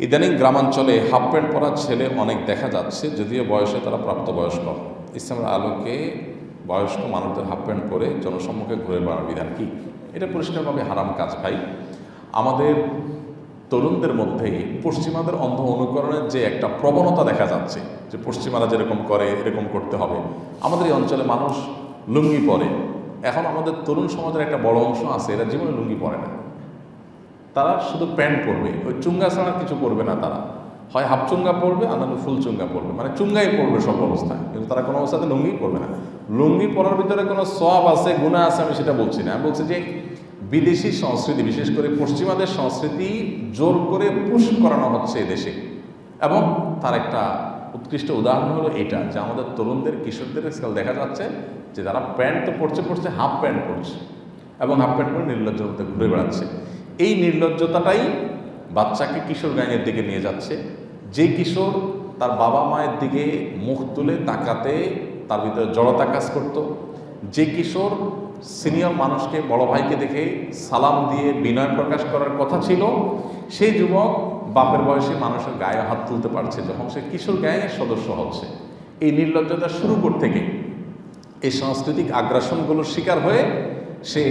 ইদানিং গ্রামাঞ্চলে half pant পরা ছেলে অনেক দেখা যাচ্ছে, যদিও বয়সে তারা প্রাপ্তবয়স্ক। ইসলামের আলোকে বয়স্ক মানুষদের হাফ প্যান্ট পরে জনসম্মুখে ঘুরে বেড়ানোর বিধান কি? এটা পরিষ্কারভাবে হারাম কাজ ভাই। আমাদের তরুণদের মধ্যেই পশ্চিমাদের অন্ধ অনুকরণের যে একটা প্রবণতা দেখা যাচ্ছে, যে পশ্চিমারা যেরকম করে এরকম করতে হবে। আমাদের এই অঞ্চলে মানুষ লুঙ্গি পরে। এখন আমাদের তরুণ সমাজের একটা বড় অংশ আছে, এরা জীবনে লুঙ্গি পরে না, তারা শুধু প্যান্ট পরবে, ওই চুঙ্গা ছাড়া কিছু পরবে না। তারা হয় হাফ চুঙ্গা পরবে আর নাহলে ফুল চুঙ্গা পরবে, মানে চুঙ্গাই পরবে সব অবস্থায়, কিন্তু তারা কোনো অবস্থাতে লুঙ্গি পরবে না। লুঙ্গি পরার ভিতরে কোনো সওয়াব আছে গুনাহ আছে আমি সেটা বলছি না, আমি বলছি যে বিদেশি সংস্কৃতি, বিশেষ করে পশ্চিমাদের সংস্কৃতি জোর করে পুশ করানো হচ্ছে এদেশে। এবং তার একটা উৎকৃষ্ট উদাহরণ হলো এটা, যে আমাদের তরুণদের কিশোরদের আজকাল দেখা যাচ্ছে যে তারা প্যান্ট তো পরছে হাফ প্যান্ট পরছে, এবং হাফ প্যান্ট পরে নির্লজ্জ হতে ঘুরে বেড়াচ্ছে। এই নির্লজ্জতাটাই বাচ্চাকে কিশোর গাইনের দিকে নিয়ে যাচ্ছে। যে কিশোর তার বাবা মায়ের দিকে মুখ তুলে তাকাতে তার ভিতরে জড়তা কাজ করত, যে কিশোর সিনিয়র মানুষকে, বড় ভাইকে দেখে সালাম দিয়ে বিনয় প্রকাশ করার কথা ছিল, সেই যুবক বাপের বয়সী মানুষের গায়ে হাত তুলতে পারছে যখন সে কিশোর গায়ের সদস্য হচ্ছে। এই নির্লজ্জতা শুরু করতে থেকে এই সাংস্কৃতিক আগ্রাসনগুলোর শিকার হয়ে সে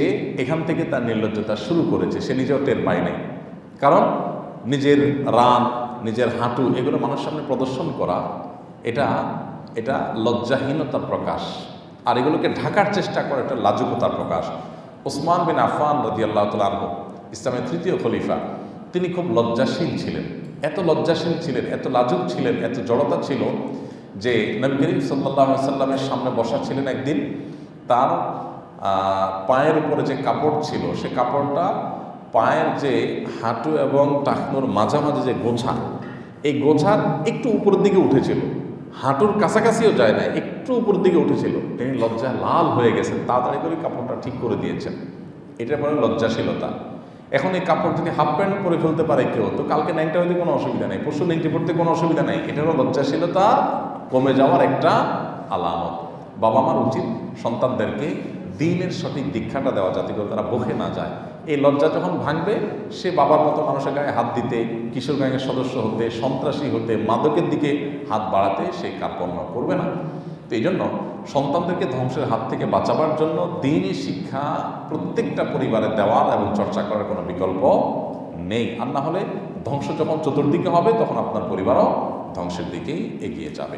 এখান থেকে তার নির্লজ্জতা শুরু করেছে, সে নিজেও টের পায় নাই। কারণ নিজের রান, নিজের হাঁটু এগুলো মানুষের সামনে প্রদর্শন করা এটা লজ্জাহীনতার প্রকাশ, আর এগুলোকে ঢাকার চেষ্টা করা এটা লাজুকতার প্রকাশ। ওসমান বিন আফফান রাদিয়াল্লাহু তাআলা আনহু, ইসলামের তৃতীয় খলিফা, তিনি খুব লজ্জাশীল ছিলেন। এত লজ্জাশীল ছিলেন, এত লাজুক ছিলেন, এত জড়তা ছিল যে নবী করিম সাল্লাল্লাহু আলাইহি ওয়াসাল্লামের সামনে বসা ছিলেন একদিন, তার পায়ের উপরে যে কাপড় ছিল সে কাপড়টা পায়ের যে হাঁটু এবং টাকনুর মাঝামাঝি যে গোছা, এই গোছার একটু উপরের দিকে উঠেছিল, হাঁটুর কাছাকাছিও যায় না, একটু উপরের দিকে উঠেছিল। তিনি লজ্জায় লাল হয়ে গেছেন, তাড়াতাড়ি করে কাপড়টা ঠিক করে দিয়েছেন। এটা বলে লজ্জাশীলতা। এখন এই কাপড় যদি হাফ প্যান্ট পরে ফেলতে পারে কেউ, তো কালকে ন্যাংটা হইতে কোনো অসুবিধা নেই, পরশু ন্যাংটি পড়তে কোনো অসুবিধা নেই। এটা হলো লজ্জাশীলতা কমে যাওয়ার একটা আলামত। বাবা মার উচিত সন্তানদেরকে দ্বীনের সঠিক দীক্ষাটা দেওয়া, যাতে করে তারা বকে না যায়। এই লজ্জা যখন ভাঙবে, সে বাবার মতো মানুষের গায়ে হাত দিতে, কিশোর গ্যাংয়ের সদস্য হতে, সন্ত্রাসী হতে, মাদকের দিকে হাত বাড়াতে সে কার্পণ্য করবে না। তো এই জন্য সন্তানদেরকে ধ্বংসের হাত থেকে বাঁচাবার জন্য দ্বীনি শিক্ষা প্রত্যেকটা পরিবারে দেওয়ার এবং চর্চা করার কোনো বিকল্প নেই। আর না হলে ধ্বংস যখন চতুর্দিকে হবে, তখন আপনার পরিবারও ধ্বংসের দিকেই এগিয়ে যাবে।